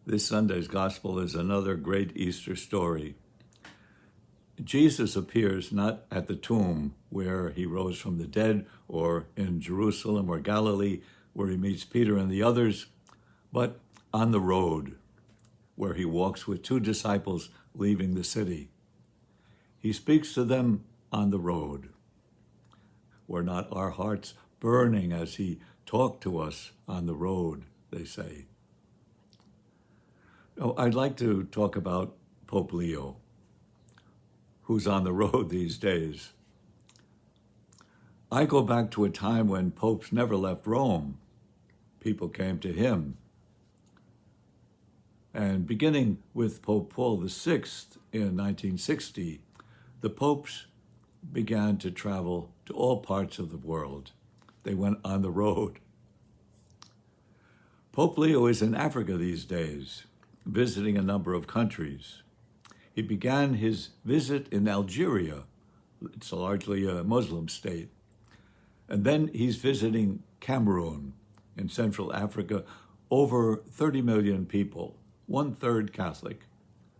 This Sunday's gospel is another great Easter story. Jesus appears not at the tomb where he rose from the dead, or in Jerusalem or Galilee where he meets Peter and the others, but on the road where he walks with two disciples leaving the city. He speaks to them on the road. Were not our hearts burning as he talked to us on the road, they say. I'd like to talk about Pope Leo, who's on the road these days. I go back to a time when popes never left Rome. People came to him. And beginning with Pope Paul VI in 1960, the popes began to travel to all parts of the world. They went on the road. Pope Leo is in Africa these days, visiting a number of countries. He began his visit in Algeria. It's largely a Muslim state. And then he's visiting Cameroon in Central Africa, over 30 million people, 1/3 Catholic,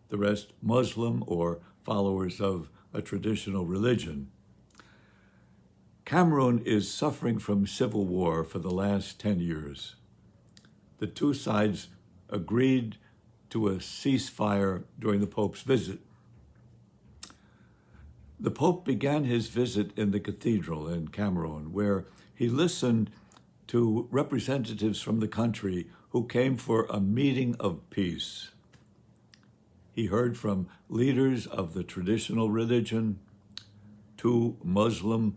the rest Muslim or followers of a traditional religion. Cameroon is suffering from civil war for the last 10 years. The two sides agreed to a ceasefire during the Pope's visit. The Pope began his visit in the cathedral in Cameroon, where he listened to representatives from the country who came for a meeting of peace. He heard from leaders of the traditional religion, two Muslim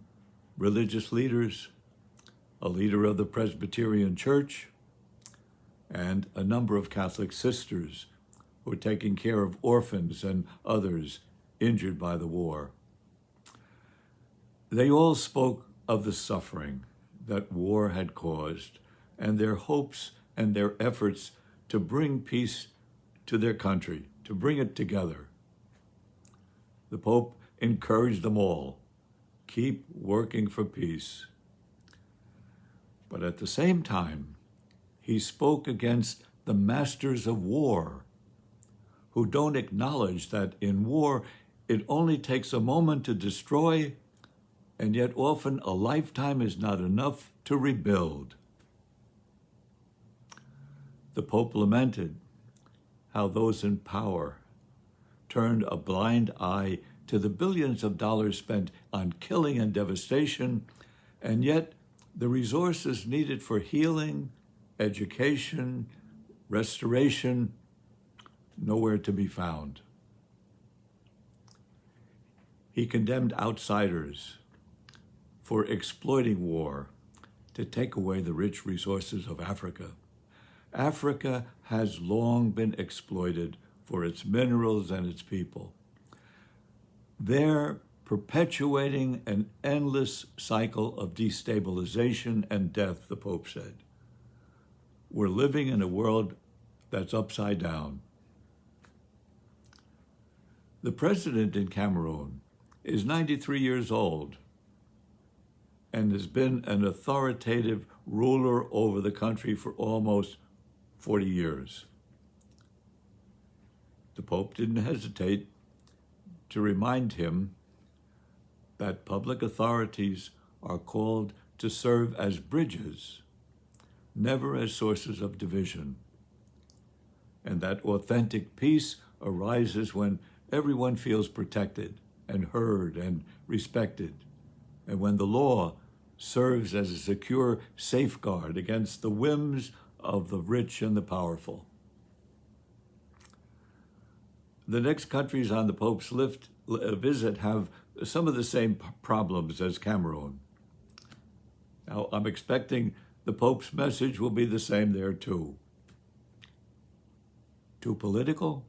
religious leaders, a leader of the Presbyterian Church, and a number of Catholic sisters who were taking care of orphans and others injured by the war. They all spoke of the suffering that war had caused and their hopes and their efforts to bring peace to their country, to bring it together. The Pope encouraged them all, keep working for peace. But at the same time, he spoke against the masters of war, who don't acknowledge that in war it only takes a moment to destroy, and yet often a lifetime is not enough to rebuild. The Pope lamented how those in power turned a blind eye to the billions of dollars spent on killing and devastation, and yet the resources needed for healing, education, restoration, nowhere to be found. He condemned outsiders for exploiting war to take away the rich resources of Africa. Africa has long been exploited for its minerals and its people. They're perpetuating an endless cycle of destabilization and death, the Pope said. We're living in a world that's upside down. The president in Cameroon is 93 years old and has been an authoritative ruler over the country for almost 40 years. The Pope didn't hesitate to remind him that public authorities are called to serve as bridges, never as sources of division, and that authentic peace arises when everyone feels protected and heard and respected, and when the law serves as a secure safeguard against the whims of the rich and the powerful. The next countries on the Pope's visit have some of the same problems as Cameroon. Now, I'm expecting the Pope's message will be the same there too. Too political?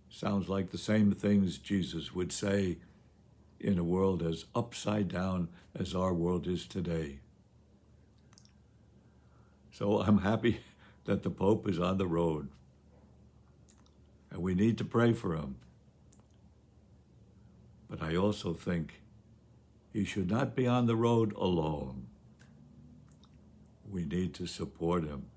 Sounds like the same things Jesus would say in a world as upside down as our world is today. So I'm happy that the Pope is on the road, and we need to pray for him. But I also think he should not be on the road alone. We need to support him.